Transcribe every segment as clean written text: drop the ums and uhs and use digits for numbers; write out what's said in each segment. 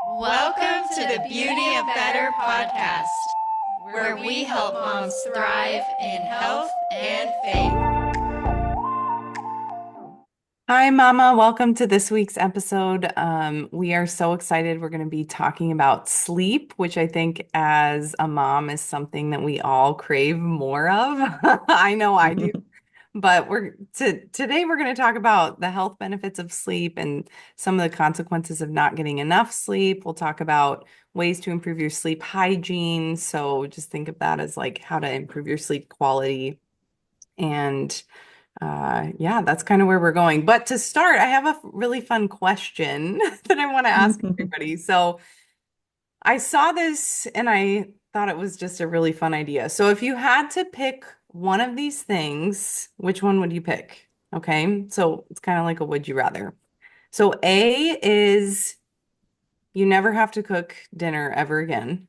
Welcome to the Beauty of Better podcast, where we help moms thrive in health and faith. Hi, Mama. Welcome to this week's episode. We are so excited. We're going to be talking about sleep, which I think as a mom is something that we all crave more of. I know I do. But today we're going to talk about the health benefits of sleep and some of the consequences of not getting enough sleep. We'll talk about ways to improve your sleep hygiene. So just think of that as like how to improve your sleep quality. And yeah, that's kind of where we're going. But to start, I have a really fun question that I want to ask everybody. So I saw this and I thought it was just a really fun idea. So if you had to pick one of these things, which one would you pick? Okay. So it's kind of like a would you rather. So A is you never have to cook dinner ever again.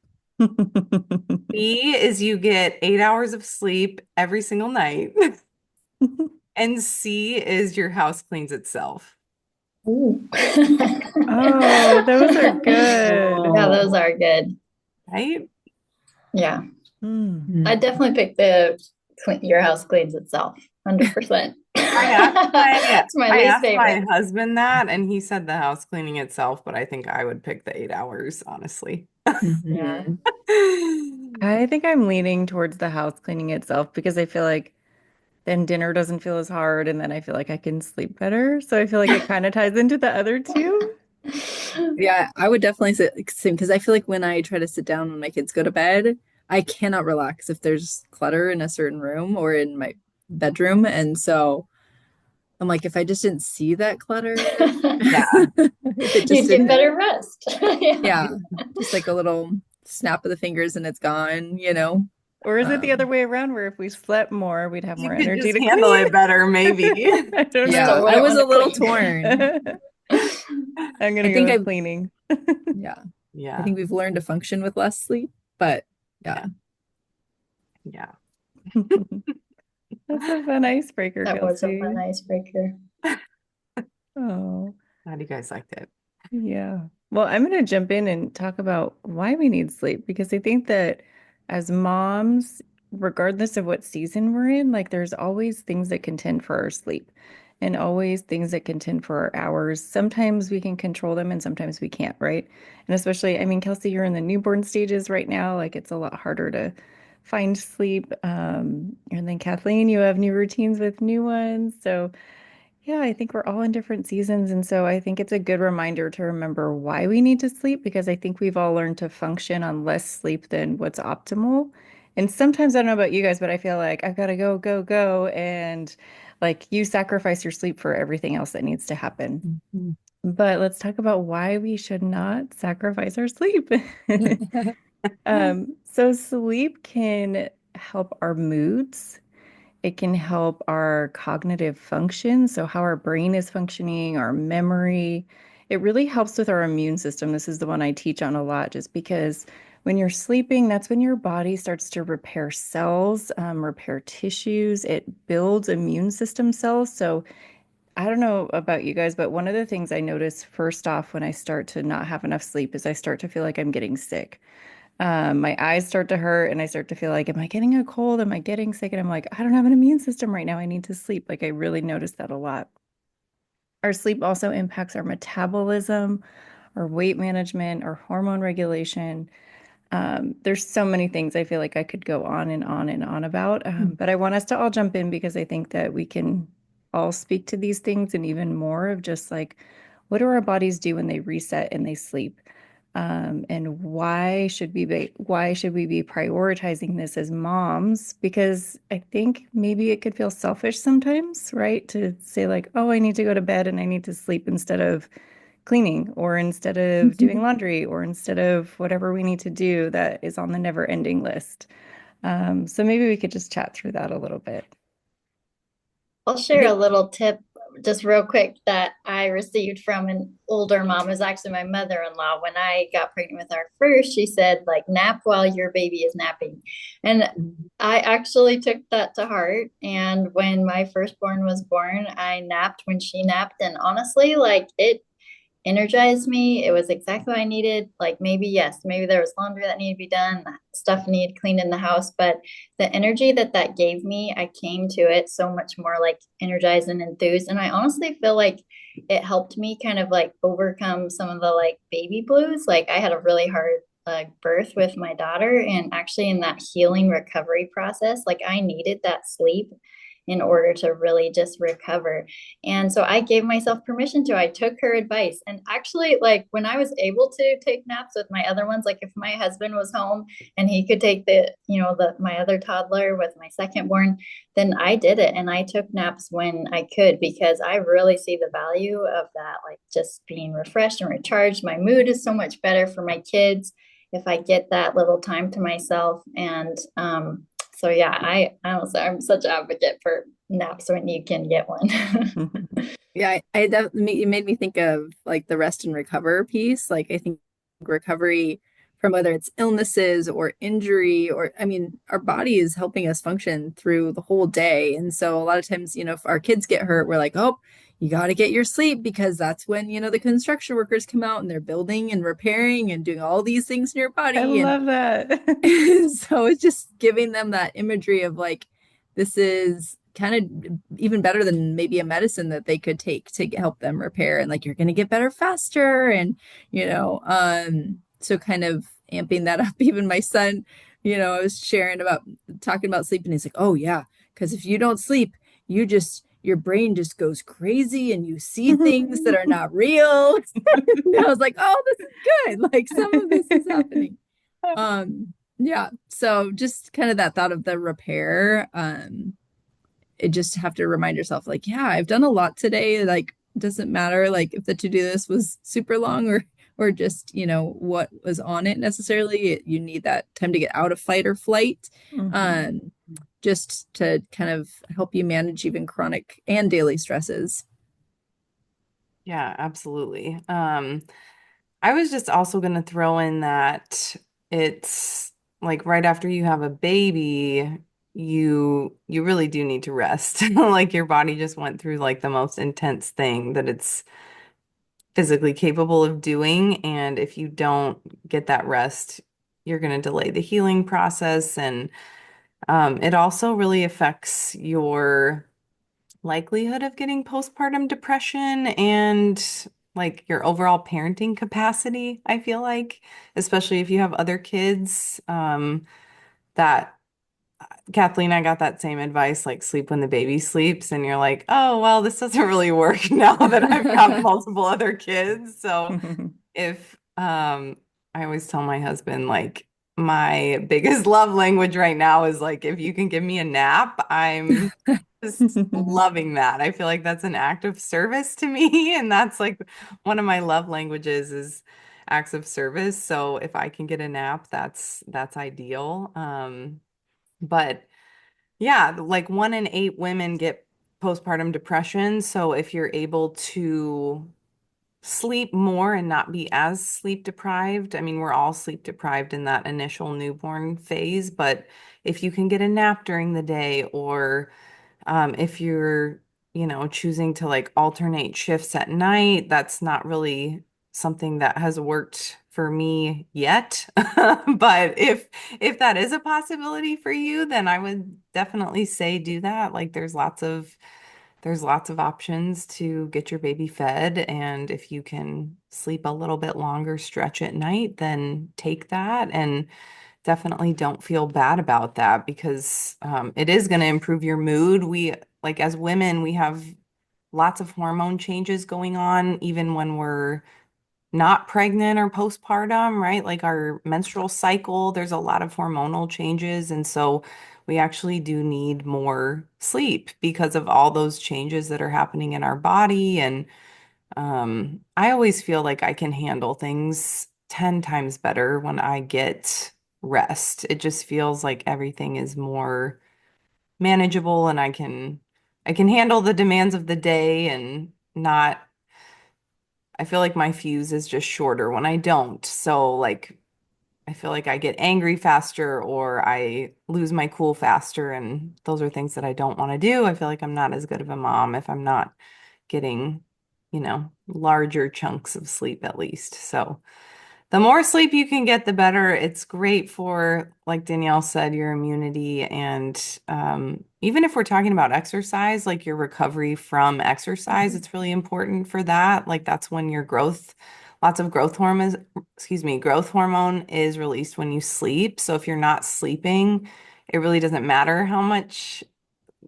B is you get 8 hours of sleep every single night. And C is your house cleans itself. Ooh. Oh, those are good. Yeah, those are good. Right? Yeah. Mm. I definitely pick the your house cleans itself, 100%. It's my I least asked my favorite. husband that, and he said the house cleaning itself, but I think I would pick the 8 hours, honestly. Yeah. I think I'm leaning towards the house cleaning itself because I feel like then dinner doesn't feel as hard and then I feel like I can sleep better. So I feel like it kind of ties into the other two. Yeah, I would definitely say same because I feel like when I try to sit down when my kids go to bed, I cannot relax if there's clutter in a certain room or in my bedroom. And so I'm like, if I just didn't see that clutter, Yeah. if it just You'd get didn't, better rest. Yeah. yeah, just like a little snap of the fingers and it's gone, you know? Or is it the other Um, way around where if we slept more, we'd have You more could energy just to handle clean? it better, maybe. I don't Still yeah, know. I wouldn't was want a to little clean. torn. I'm I gonna go think I, with cleaning. yeah, I Yeah. think we've learned to function with less sleep, but Yeah. yeah. Yeah. That's a fun icebreaker, That was a fun Kelsey. icebreaker. Oh. Glad you guys liked it. Yeah. Well, I'm going to jump in and talk about why we need sleep because I think that as moms, regardless of what season we're in, like there's always things that contend for our sleep and always things that contend for our hours. Sometimes we can control them and sometimes we can't, right? And especially, I mean, Kelsey, you're in the newborn stages right now. Like it's a lot harder to find sleep. And then Kathleen, you have new routines with new ones. So, yeah, I think we're all in different seasons. And so I think it's a good reminder to remember why we need to sleep because I think we've all learned to function on less sleep than what's optimal. And sometimes I don't know about you guys, but I feel like I've got to go, go, go. And like you sacrifice your sleep for everything else that needs to happen. Mhm. But let's talk about why we should not sacrifice our sleep. So sleep can help our moods. It can help our cognitive function, so how our brain is functioning, our memory. It really helps with our immune system. This is the one I teach on a lot, just because when you're sleeping, that's when your body starts to repair cells, repair tissues. It builds immune system cells. So I don't know about you guys, but one of the things I notice first off when I start to not have enough sleep is I start to feel like I'm getting sick. My eyes start to hurt and I start to feel like, am I getting a cold? Am I getting sick? And I'm like, I don't have an immune system right now. I need to sleep. Like I really notice that a lot. Our sleep also impacts our metabolism, our weight management, our hormone regulation. There's so many things I feel like I could go on and on and on about. But I want us to all jump in because I think that we can all speak to these things and even more of just like, what do our bodies do when they reset and they sleep? And why should we be prioritizing this as moms? Because I think maybe it could feel selfish sometimes, right? To say like, oh, I need to go to bed and I need to sleep instead of cleaning or instead of doing laundry or instead of whatever we need to do that is on the never ending list. So maybe we could just chat through that a little bit. I'll I share a think, little tip just real quick that I received from an older mom. It was actually my mother-in-law. When I got pregnant with our first, she said, like, nap while your baby is napping. And I actually took that to heart. And when my firstborn was born, I napped when she napped. And honestly, like energized me. It was exactly what I needed. Like maybe, yes, maybe there was laundry that needed to be done, stuff needed cleaned in the house, but the energy that that gave me, I came to it so much more like energized and enthused. And I honestly feel like it helped me kind of like overcome some of the like baby blues. Like I had a really hard birth with my daughter, and actually in that healing recovery process, like I needed that sleep in order to really just recover. And so I gave myself permission to. I took her advice. And actually, like when I was able to take naps with my other ones, like if my husband was home and he could take my other toddler with my second born, then I did it. And I took naps when I could, because I really see the value of that, like just being refreshed and recharged. My mood is so much better for my kids if I get that little time to myself. And so yeah, I'm such an advocate for naps when you can get one. Yeah, I definitely, it made me think of like the rest and recover piece. Like I think recovery from whether it's illnesses or injury, or I mean, our body is helping us function through the whole day. And so a lot of times, if our kids get hurt, we're like, oh, you got to get your sleep, because that's when, the construction workers come out and they're building and repairing and doing all these things in your I body. And love that. so it's just giving them that imagery of like, this is kind of even better than maybe a medicine that they could take to help them repair. And like, you're going to get better faster. And, so kind of amping that up. Even my son, I was talking about sleep, and he's like, oh, yeah, because if you don't sleep, your brain just goes crazy and you see things that are not real. And I was like, oh, this is good. Like some of this is happening. Yeah. So just kind of that thought of the repair. It just have to remind yourself, like, yeah, I've done a lot today. Like, it doesn't matter like if the to-do list was super long or just, what was on it necessarily. You need that time to get out of fight or flight. Mhm. Just to kind of help you manage even chronic and daily stresses. Yeah, absolutely. I was just also going to throw in that it's like right after you have a baby, you really do need to rest. Like your body just went through like the most intense thing that it's physically capable of doing, and if you don't get that rest, you're going to delay the healing process, and it also really affects your likelihood of getting postpartum depression and like your overall parenting capacity, I feel like, especially if you have other kids. That Kathleen, I got that same advice, like sleep when the baby sleeps, and you're like, oh, well, this doesn't really work now that I've got multiple other kids. So if I always tell my husband like my biggest love language right now is like if you can give me a nap, I'm just loving that. I feel like that's an act of service to me, and that's like one of my love languages is acts of service. So if I can get a nap, that's ideal. But yeah, like 1 in 8 women get postpartum depression. So if you're able to sleep more and not be as sleep deprived. I mean, we're all sleep deprived in that initial newborn phase, but if you can get a nap during the day, or if you're, choosing to like alternate shifts at night, that's not really something that has worked for me yet. But if that is a possibility for you, then I would definitely say do that. Like there's lots of options to get your baby fed, and if you can sleep a little bit longer stretch at night, then take that, and definitely don't feel bad about that, because it is going to improve your mood. We, like as women, we have lots of hormone changes going on even when we're not pregnant or postpartum, right? Like our menstrual cycle, there's a lot of hormonal changes. And so we actually do need more sleep because of all those changes that are happening in our body. And I always feel like I can handle things 10 times better when I get rest. It just feels like everything is more manageable, and I can handle the demands of the day and not I feel like my fuse is just shorter when I don't. So like I feel like I get angry faster or I lose my cool faster, and those are things that I don't want to do. I feel like I'm not as good of a mom if I'm not getting larger chunks of sleep at least. So the more sleep you can get, the better. It's great for, like Danielle said, your immunity. And even if we're talking about exercise, like your recovery from exercise, it's really important for that. Like that's when your lots of growth hormone is released when you sleep. So if you're not sleeping, it really doesn't matter how much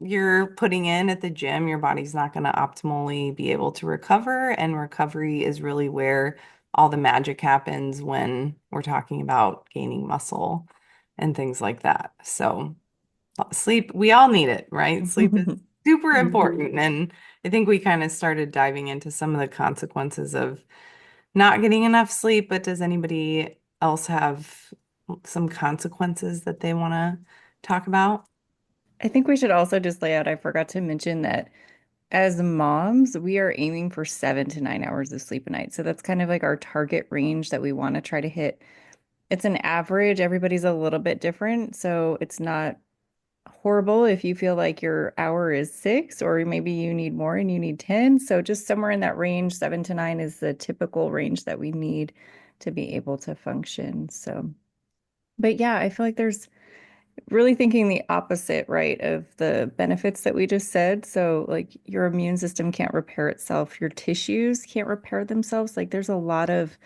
you're putting in at the gym, your body's not going to optimally be able to recover. And recovery is really where all the magic happens when we're talking about gaining muscle and things like that. So, sleep, we all need it, right? Sleep is super important. And I think we kind of started diving into some of the consequences of not getting enough sleep, but does anybody else have some consequences that they want to talk about? I think we should also just lay out, I forgot to mention that as moms, we are aiming for 7 to 9 hours of sleep a night. So that's kind of like our target range that we want to try to hit. It's an average. Everybody's a little bit different. So it's not horrible if you feel like your hour is 6, or maybe you need more and you need 10. So just somewhere in that range, 7 to 9 is the typical range that we need to be able to function. So, but yeah, I feel like there's really thinking the opposite, right, of the benefits that we just said. So, like, your immune system can't repair itself, your tissues can't repair themselves. Like, there's a lot of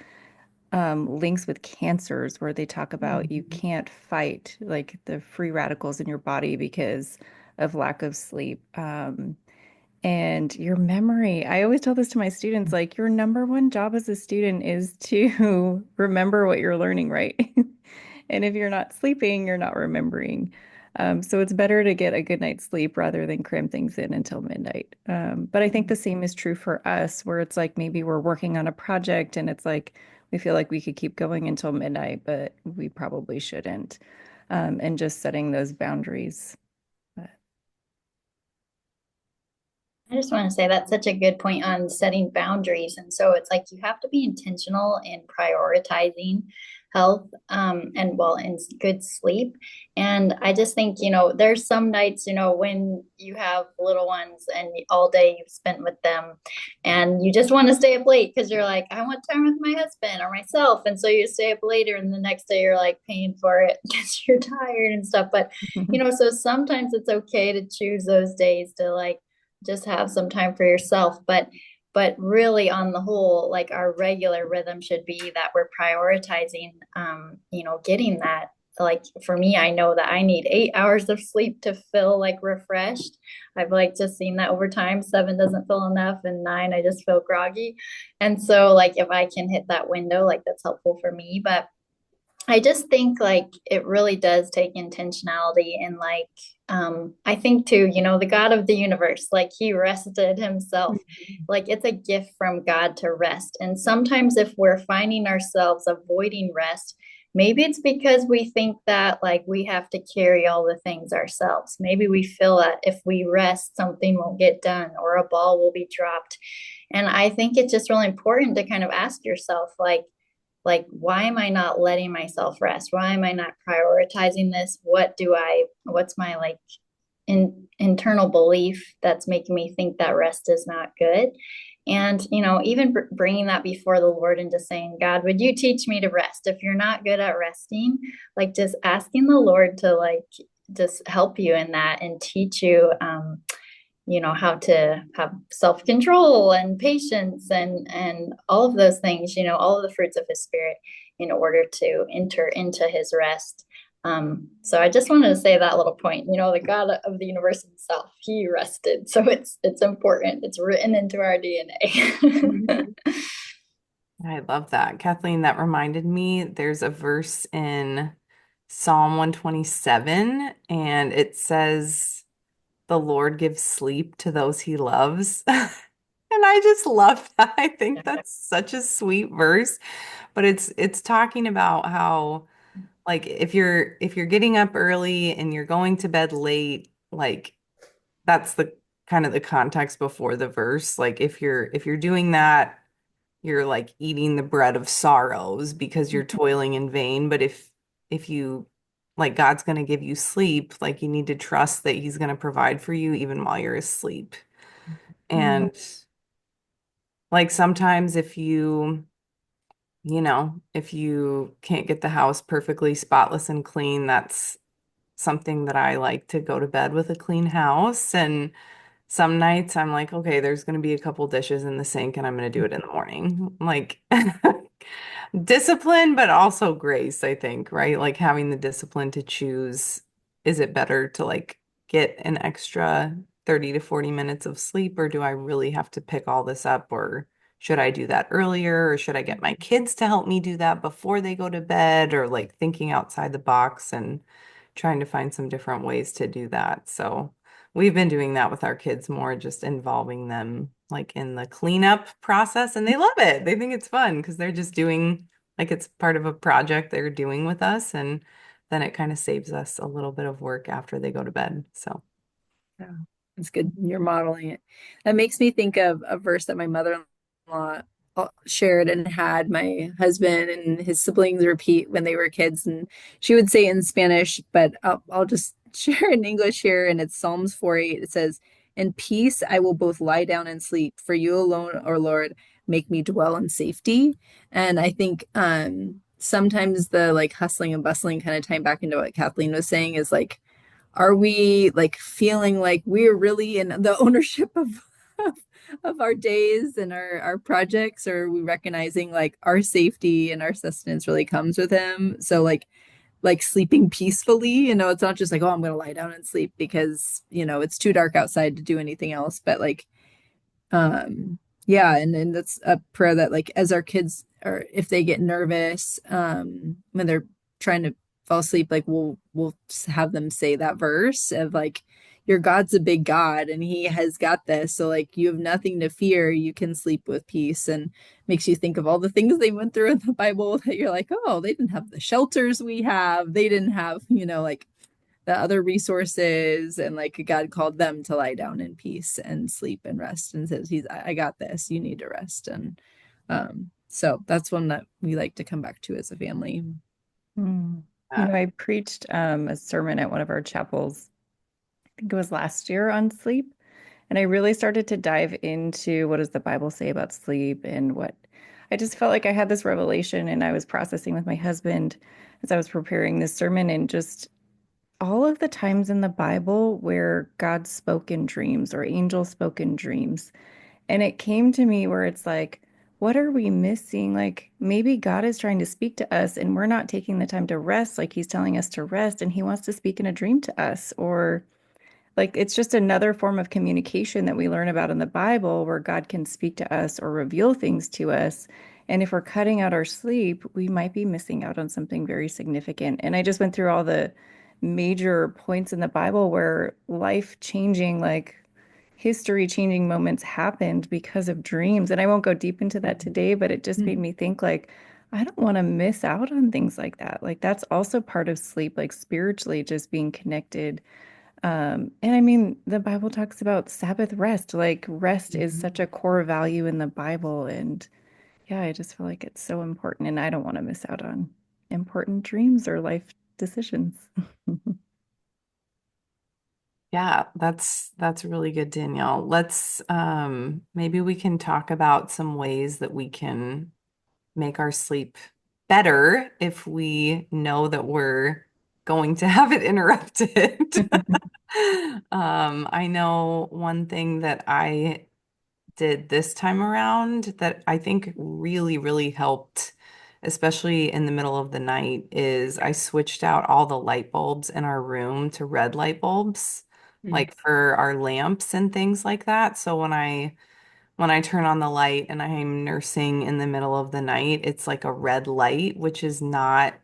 links with cancers where they talk about you can't fight like the free radicals in your body because of lack of sleep. And your memory. I always tell this to my students, like your number one job as a student is to remember what you're learning, right? And if you're not sleeping, you're not remembering. So it's better to get a good night's sleep rather than cram things in until midnight. But I think the same is true for us, where it's like maybe we're working on a project and it's like we feel like we could keep going until midnight, but we probably shouldn't. And just setting those boundaries. I just want to say that's such a good point on setting boundaries. And so it's like you have to be intentional in prioritizing health and well and good sleep. And I just think, there's some nights, when you have little ones and all day you've spent with them and you just want to stay up late because you're like, I want time with my husband or myself. And so you stay up later and the next day you're like paying for it because you're tired and stuff. But, so sometimes it's okay to choose those days to like, just have some time for yourself, but really on the whole, like our regular rhythm should be that we're prioritizing getting that. Like for me, I know that I need 8 hours of sleep to feel like refreshed. I've like just seen that over time. 7 doesn't feel enough, and 9 I just feel groggy. And so like if I can hit that window, like that's helpful for me. But I just think like it really does take intentionality and like I think too, the God of the universe, like he rested himself. Like it's a gift from God to rest. And sometimes if we're finding ourselves avoiding rest, maybe it's because we think that like we have to carry all the things ourselves. Maybe we feel that if we rest, something won't get done or a ball will be dropped. And I think it's just really important to kind of ask yourself like why am I not letting myself rest? Why am I not prioritizing this? What's my like internal belief that's making me think that rest is not good? And even bringing that before the Lord and just saying, God, would you teach me to rest? If you're not good at resting, like just asking the Lord to like just help you in that and teach you how to have self-control and patience and all of those things, all of the fruits of his spirit in order to enter into his rest. So I just wanted to say that little point, the God of the universe himself, he rested. So it's important. It's written into our DNA. I love that. Kathleen, that reminded me, there's a verse in Psalm 127, and it says, the Lord gives sleep to those he loves. And I just love that. I think that's such a sweet verse, but it's talking about how like if you're getting up early and you're going to bed late, like that's the kind of the context before the verse. Like if you're doing that, you're like eating the bread of sorrows because you're toiling in vain. But if you like God's going to give you sleep, like you need to trust that he's going to provide for you even while you're asleep. And like sometimes if you can't get the house perfectly spotless and clean, that's something that I like to go to bed with a clean house. And some nights I'm like, okay, there's going to be a couple dishes in the sink and I'm going to do it in the morning. Like discipline, but also grace, I think, right? Like having the discipline to choose, is it better to like get an extra 30 to 40 minutes of sleep, or do I really have to pick all this up? Or should I do that earlier? Or should I get my kids to help me do that before they go to bed? Or like thinking outside the box and trying to find some different ways to do that. So we've been doing that with our kids more, just involving them like in the cleanup process, and they love it. They think it's fun because they're just doing like it's part of a project they're doing with us, and then it kind of saves us a little bit of work after they go to bed. So Yeah, it's good. You're modeling it. That makes me think of a verse that my mother-in-law shared and had my husband and his siblings repeat when they were kids. And she would say it in Spanish, but I'll just share in English here. And it's Psalms 4:8. It says, "In peace I will both lie down and sleep. For you alone, O Lord, make me dwell in safety." And I think sometimes the like hustling and bustling, kind of tying back into what Kathleen was saying, is like, are we like feeling like we're really in the ownership of our days and our projects, or are we recognizing like our safety and our sustenance really comes with him? So like sleeping peacefully, it's not just like, oh, I'm gonna lie down and sleep because it's too dark outside to do anything else, but like yeah, and that's a prayer that like as our kids, or if they get nervous when they're trying to fall asleep, like we'll have them say that verse of like, your God's a big God and he has got this, so like you have nothing to fear, you can sleep with peace. And makes you think of all the things they went through in the Bible that you're like, oh, they didn't have the shelters we have, they didn't have like the other resources, and like God called them to lie down in peace and sleep and rest, and says, I got this, you need to rest. And so that's one that we like to come back to as a family. Mm. I preached a sermon at one of our chapels, I think it was last year, on sleep. And I really started to dive into what does the Bible say about sleep, and what I just felt like I had this revelation, and I was processing with my husband as I was preparing this sermon, and just all of the times in the Bible where God spoke in dreams or angels spoke in dreams. And it came to me where it's like, what are we missing? Like maybe God is trying to speak to us and we're not taking the time to rest, like he's telling us to rest, and he wants to speak in a dream to us. Or like it's just another form of communication that we learn about in the Bible where God can speak to us or reveal things to us. And if we're cutting out our sleep, we might be missing out on something very significant. And I just went through all the major points in the Bible where life changing, like history changing moments happened because of dreams. And I won't go deep into that today, but it just made me think like, I don't want to miss out on things like that. Like that's also part of sleep, like spiritually just being connected. And I mean, the Bible talks about Sabbath rest. Like rest is such a core value in the Bible. And yeah, I just feel like it's so important. And I don't want to miss out on important dreams or life decisions. yeah, that's really good, Danielle. Let's maybe we can talk about some ways that we can make our sleep better if we know that we're going to have it interrupted. I know one thing that I did this time around that I think really, really helped, especially in the middle of the night, is I switched out all the light bulbs in our room to red light bulbs, like for our lamps and things like that. So when I turn on the light and I'm nursing in the middle of the night, it's like a red light, which is not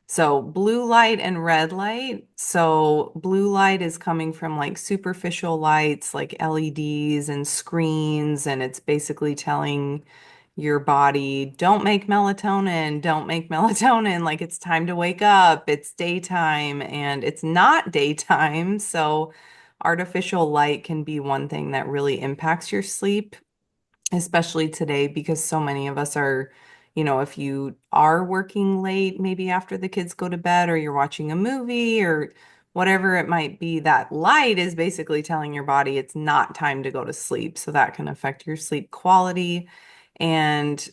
so blue light and red light. So blue light is coming from like superficial lights like LEDs and screens, and it's basically telling your body, don't make melatonin, don't make melatonin, like it's time to wake up, it's daytime, and it's not daytime. So artificial light can be one thing that really impacts your sleep, especially today, because so many of us are, if you are working late, maybe after the kids go to bed, or you're watching a movie or whatever it might be, that light is basically telling your body it's not time to go to sleep. So that can affect your sleep quality. And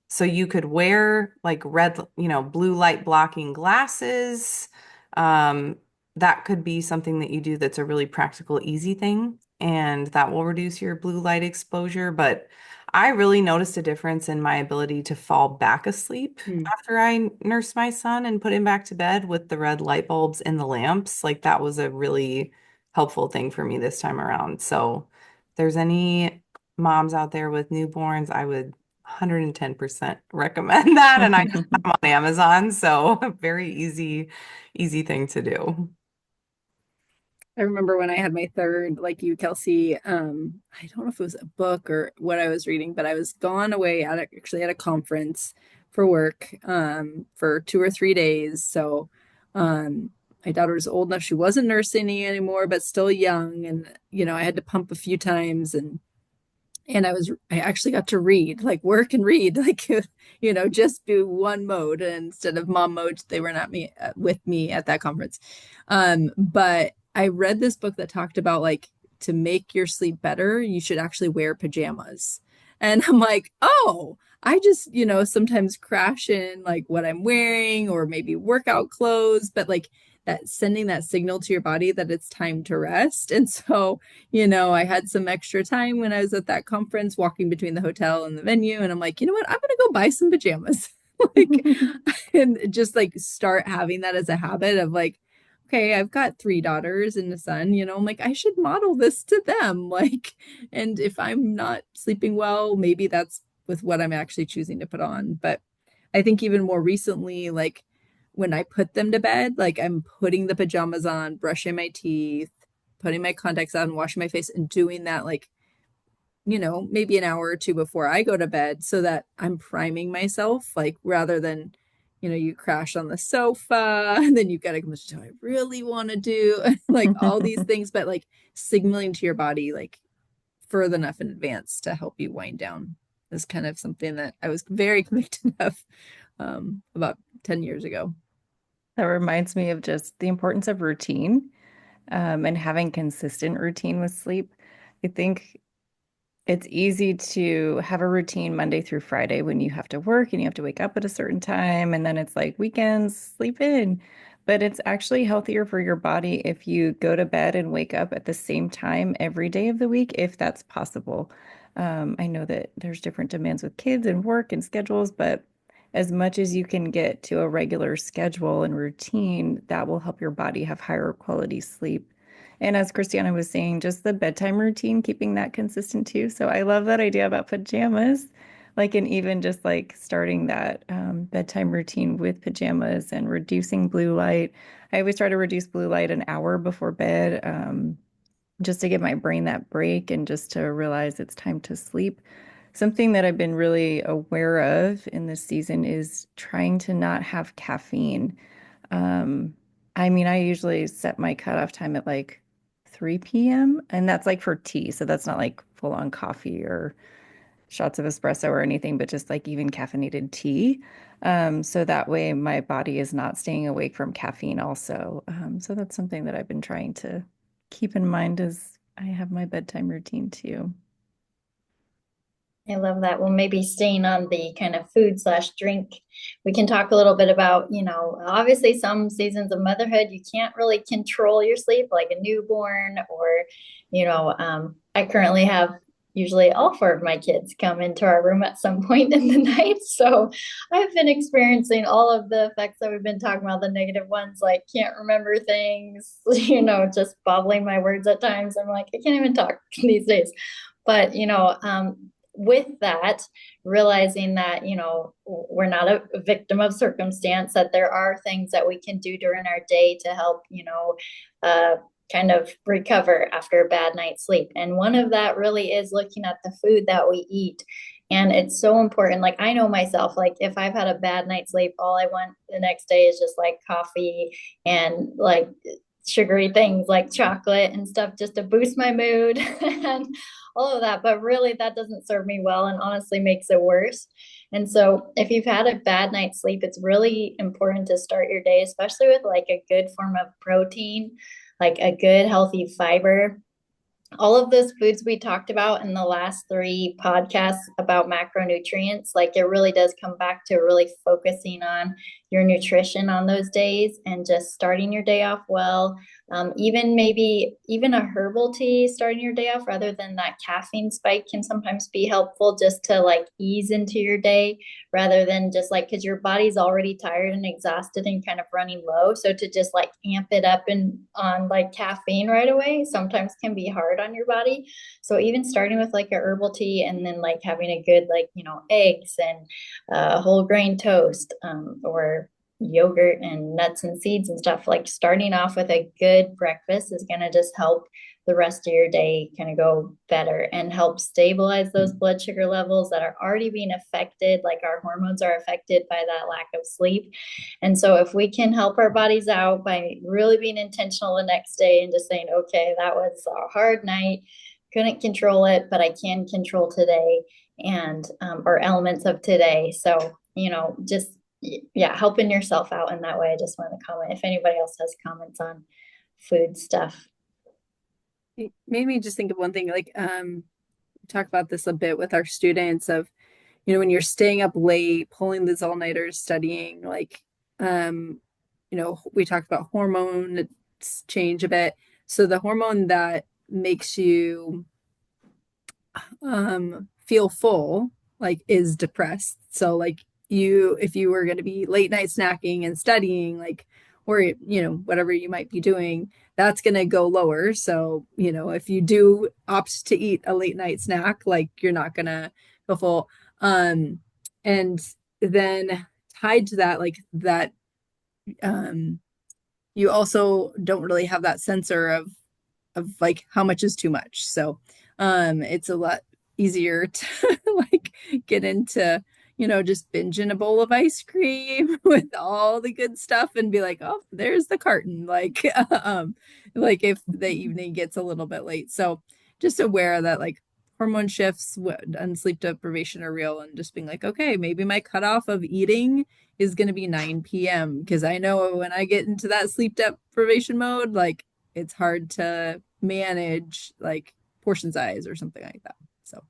so you could wear like red, blue light blocking glasses. Um, that could be something that you do that's a really practical, easy thing, and that will reduce your blue light exposure. But I really noticed a difference in my ability to fall back asleep after I nursed my son and put him back to bed with the red light bulbs and the lamps. Like that was a really helpful thing for me this time around. So if there's any moms out there with newborns, I would 110% recommend that. And I got them on Amazon, so very easy thing to do. I remember when I had my third, like you, Kelsey, I don't know if it was a book or what I was reading, but I was gone away actually at a conference for work, for 2 or 3 days. So, my daughter was old enough. She wasn't nursing anymore, but still young. And, I had to pump a few times, and I actually got to read, like work and read, like, just do one mode instead of mom mode. They were not with me at that conference. But I read this book that talked about like to make your sleep better, you should actually wear pajamas. And I'm like, oh, I just, sometimes crash in like what I'm wearing or maybe workout clothes, but like that sending that signal to your body that it's time to rest. And so, I had some extra time when I was at that conference walking between the hotel and the venue. And I'm like, you know what? I'm going to go buy some pajamas. Like, and just like start having that as a habit of like, okay, I've got 3 daughters and a son, I'm like, I should model this to them. Like, and if I'm not sleeping well, maybe that's with what I'm actually choosing to put on. But I think even more recently, like when I put them to bed, like I'm putting the pajamas on, brushing my teeth, putting my contacts on, washing my face, and doing that like, maybe an hour or two before I go to bed so that I'm priming myself, like rather than, you crash on the sofa and then you've got to come to, I really want to do like all these things, but like signaling to your body, like further enough in advance to help you wind down is kind of something that I was very convicted of about 10 years ago. That reminds me of just the importance of routine, and having consistent routine with sleep. I think it's easy to have a routine Monday through Friday when you have to work and you have to wake up at a certain time, and then it's like weekends, sleep in. But it's actually healthier for your body if you go to bed and wake up at the same time every day of the week, if that's possible. I know that there's different demands with kids and work and schedules, but as much as you can get to a regular schedule and routine, that will help your body have higher quality sleep. And as Christiana was saying, just the bedtime routine, keeping that consistent too. So I love that idea about pajamas, like, and even just like starting that bedtime routine with pajamas and reducing blue light. I always try to reduce blue light an hour before bed, just to give my brain that break and just to realize it's time to sleep. Something that I've been really aware of in this season is trying to not have caffeine. Um, I mean, I usually set my cutoff time at like 3 p.m. and that's like for tea. So that's not like full on coffee or shots of espresso or anything, but just like even caffeinated tea. So that way my body is not staying awake from caffeine also. So that's something that I've been trying to keep in mind as I have my bedtime routine too. I love that. Well, maybe staying on the kind of food/drink, we can talk a little bit about, obviously some seasons of motherhood, you can't really control your sleep like a newborn or, I currently have usually all 4 of my kids come into our room at some point in the night. So I've been experiencing all of the effects that we've been talking about, the negative ones, like can't remember things, just bobbling my words at times. I'm like, I can't even talk these days. But, with that, realizing that, we're not a victim of circumstance, that there are things that we can do during our day to help, kind of recover after a bad night's sleep. And one of that really is looking at the food that we eat. And it's so important. Like I know myself, like if I've had a bad night's sleep, all I want the next day is just like coffee and like sugary things like chocolate and stuff just to boost my mood and all of that. But really that doesn't serve me well and honestly makes it worse. And so if you've had a bad night's sleep, it's really important to start your day, especially with like a good form of protein, like a good healthy fiber. All of those foods we talked about in the last three podcasts about macronutrients, like it really does come back to really focusing on your nutrition on those days and just starting your day off well. Even maybe even a herbal tea starting your day off rather than that caffeine spike can sometimes be helpful just to like ease into your day rather than just like because your body's already tired and exhausted and kind of running low. So to just like amp it up and on like caffeine right away sometimes can be hard on your body. So even starting with like a herbal tea and then like having a good like eggs and whole grain toast or yogurt and nuts and seeds and stuff, like starting off with a good breakfast is going to just help the rest of your day kind of go better and help stabilize those blood sugar levels that are already being affected, like our hormones are affected by that lack of sleep. And so if we can help our bodies out by really being intentional the next day and just saying, okay, that was a hard night, couldn't control it, but I can control today and or elements of today. So, just yeah, helping yourself out in that way. I just wanted to comment if anybody else has comments on food stuff. It made me just think of one thing, like we talk about this a bit with our students of, when you're staying up late, pulling these all-nighters, studying, like we talked about hormone change a bit. So the hormone that makes you feel full, like, is depressed. So like if you were going to be late night snacking and studying, like, or whatever you might be doing, that's going to go lower. So if you do opt to eat a late night snack, like, you're not going to feel full. And then tied to that, like that, you also don't really have that sensor of like how much is too much. So it's a lot easier to like get into just binging a bowl of ice cream with all the good stuff and be like, oh, there's the carton, like like if the evening gets a little bit late. So just aware that like hormone shifts and sleep deprivation are real, and just being like, okay, maybe my cutoff of eating is going to be 9 p.m. because I know when I get into that sleep deprivation mode, like, it's hard to manage like portion size or something like that. So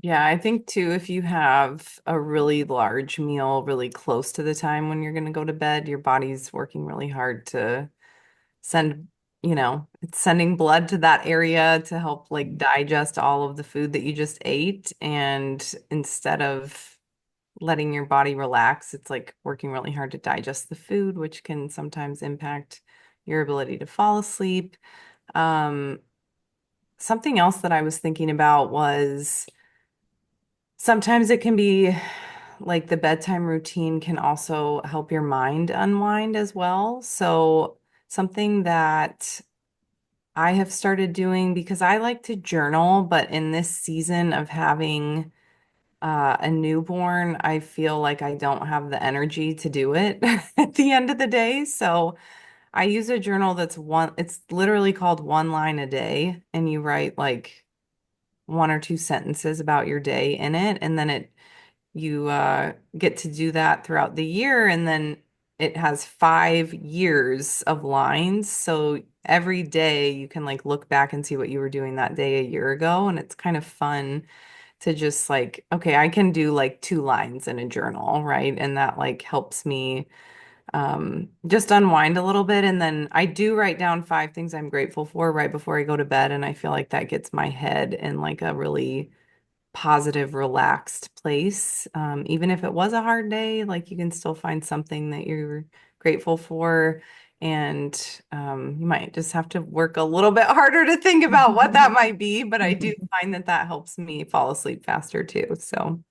Yeah, I think too, if you have a really large meal really close to the time when you're going to go to bed, your body's working really hard to send, it's sending blood to that area to help like digest all of the food that you just ate. And instead of letting your body relax, it's like working really hard to digest the food, which can sometimes impact your ability to fall asleep. Um, Something else that I was thinking about was sometimes it can be like the bedtime routine can also help your mind unwind as well. So something that I have started doing because I like to journal, but in this season of having a newborn, I feel like I don't have the energy to do it at the end of the day. So I use a journal it's literally called One Line a Day, and you write like one or two sentences about your day in it, and then you get to do that throughout the year, and then it has 5 years of lines. So every day you can like look back and see what you were doing that day a year ago, and it's kind of fun to just like, okay, I can do like 2 lines in a journal, right? And that like helps me just unwind a little bit. And then I do write down 5 things I'm grateful for right before I go to bed, and I feel like that gets my head in like a really positive, relaxed place. Even if it was a hard day, like you can still find something that you're grateful for. And you might just have to work a little bit harder to think about what that might be. But I do find that that helps me fall asleep faster too. So,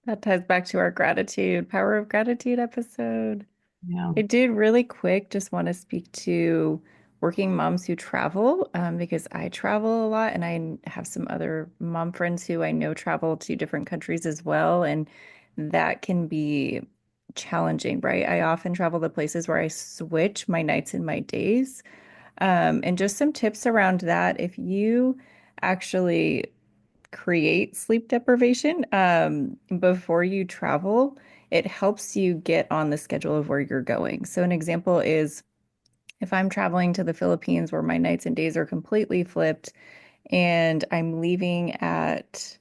That ties back to our gratitude, power of gratitude episode. yeah. I did really quick just want to speak to working moms who travel, because I travel a lot and I have some other mom friends who I know travel to different countries as well. And that can be challenging, right? I often travel to places where I switch my nights and my days. And just some tips around that. If you actually create sleep deprivation before you travel, it helps you get on the schedule of where you're going. So an example is if I'm traveling to the Philippines where my nights and days are completely flipped and I'm leaving at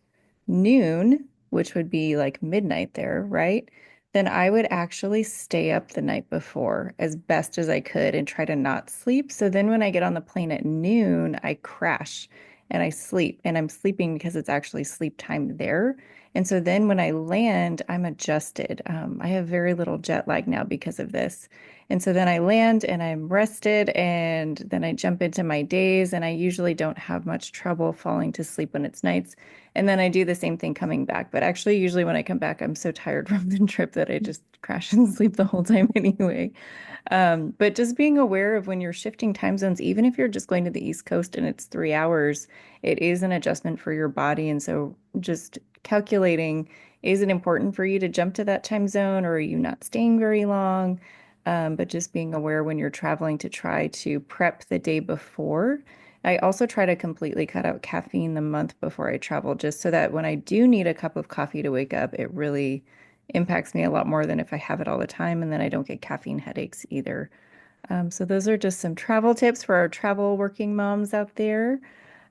noon, which would be like midnight there, right? Then I would actually stay up the night before as best as I could and try to not sleep. So then when I get on the plane at noon, I crash and I sleep, and I'm sleeping because it's actually sleep time there. And so then when I land, I'm adjusted. I have very little jet lag now because of this. And so then I land and I'm rested, and then I jump into my days, and I usually don't have much trouble falling to sleep when it's nights. And then I do the same thing coming back. But actually, usually when I come back, I'm so tired from the trip that I just crash and sleep the whole time anyway. But just being aware of when you're shifting time zones, even if you're just going to the East Coast and it's 3 hours, it is an adjustment for your body. And so just calculating, is it important for you to jump to that time zone, or are you not staying very long? But just being aware when you're traveling to try to prep the day before. I also try to completely cut out caffeine the month before I travel, just so that when I do need a cup of coffee to wake up, it really impacts me a lot more than if I have it all the time, and then I don't get caffeine headaches either. So those are just some travel tips for our travel working moms out there.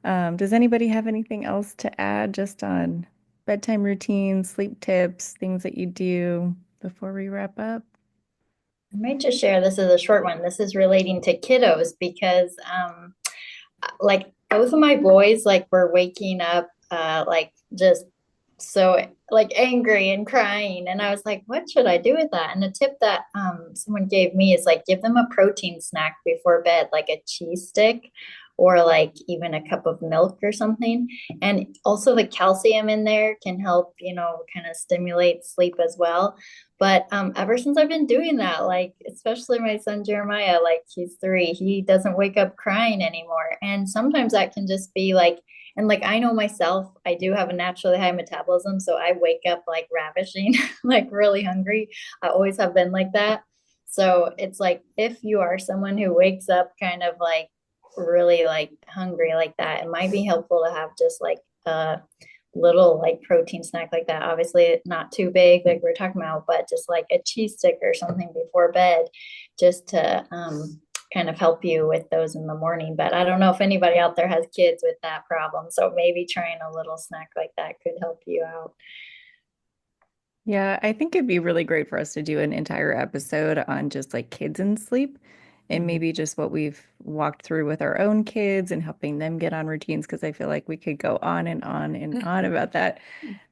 Does anybody have anything else to add just on bedtime routines, sleep tips, things that you do before we wrap up? I might just share this as a short one. This is relating to kiddos because like both of my boys like were waking up like just so like angry and crying, and I was like, what should I do with that? And the tip that someone gave me is like give them a protein snack before bed, like a cheese stick or like even a cup of milk or something. And also the calcium in there can help, kind of stimulate sleep as well. But ever since I've been doing that, like especially my son Jeremiah, like he's 3, he doesn't wake up crying anymore. And sometimes that can just be like, and like I know myself, I do have a naturally high metabolism, so I wake up like ravishing, like really hungry. I always have been like that. So it's like if you are someone who wakes up kind of like really like hungry like that, it might be helpful to have just like a little like protein snack like that. Obviously not too big like we're talking about, but just like a cheese stick or something before bed, just to kind of help you with those in the morning. But I don't know if anybody out there has kids with that problem, so maybe trying a little snack like that could help you out. Yeah, I think it'd be really great for us to do an entire episode on just like kids and sleep, and maybe just what we've walked through with our own kids and helping them get on routines, because I feel like we could go on and on and on about that.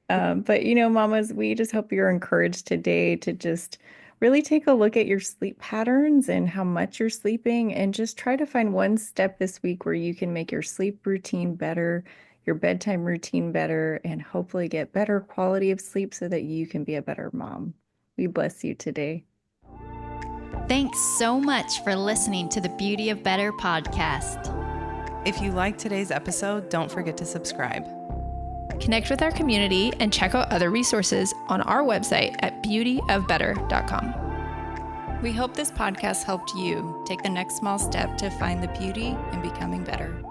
But mamas, we just hope you're encouraged today to just really take a look at your sleep patterns and how much you're sleeping, and just try to find one step this week where you can make your sleep routine better, your bedtime routine better, and hopefully get better quality of sleep so that you can be a better mom. We bless you today. Thanks so much for listening to the Beauty of Better podcast. If you liked today's episode, don't forget to subscribe. Connect with our community and check out other resources on our website at beautyofbetter.com. We hope this podcast helped you take the next small step to find the beauty in becoming better.